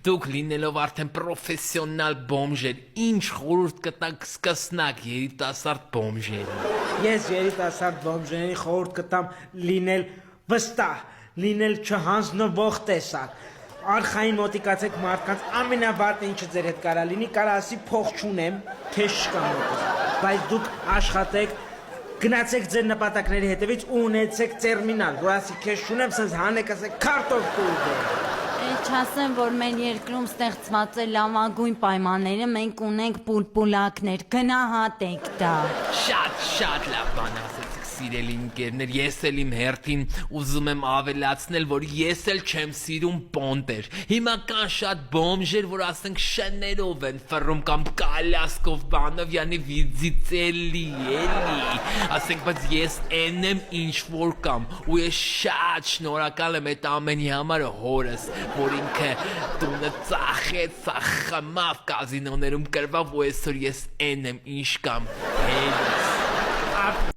Դուք լինելով արդեն պրոֆեսիոնալ բոմժեր, ինչ խորհուրդ կտաք սկսնակ երիտասարդ բոմժերի։ Ես երիտասարդ բոմժերին խորհուրդ կտամ լինել վստահ, լինել չհանձնվող տեսակ։ Արխային մոտիկացեք մարդկանց, ամենաբարդը ինչը ձեր հետ կարա լինի, կարա ասի փող չունեմ, քեզ չկա մոտս, բայց դուք աշխատեք, գնացեք ձեր նպատակների հետևից ու ունեցեք տերմինալ, որ ասի քեզ չունեմ, սենց հանեք, ասեք քարտոֆ կուզեմ։ Չասեմ, որ մեր երկրում ստեղծված է լավագույն պայմանները, մենք ունենք պուլպուլակներ, գնահատեք դա։ Շատ լավ բան ասեցիք, սիրելի ընկերներ, ես էլ իմ հերթին ուզում եմ ավելացնել, որ ես էլ չեմ սիրում պոնտեր։ Հիմա կան շատ բոմժեր, որ ասենք շներով են ֆռում կամ կալյասկով բանով, յանի վիձիցելի, էլի։ Ասենք, բայց ես են եմ ինչ որ կամ, ու ես շատ շնորհակալ եմ այդ ամենի համար հորս, որ ինքը տունը ծախեց, խմավ կազինոներում կրվավ ու այսօր ես են եմ ինչ կամ հելիս։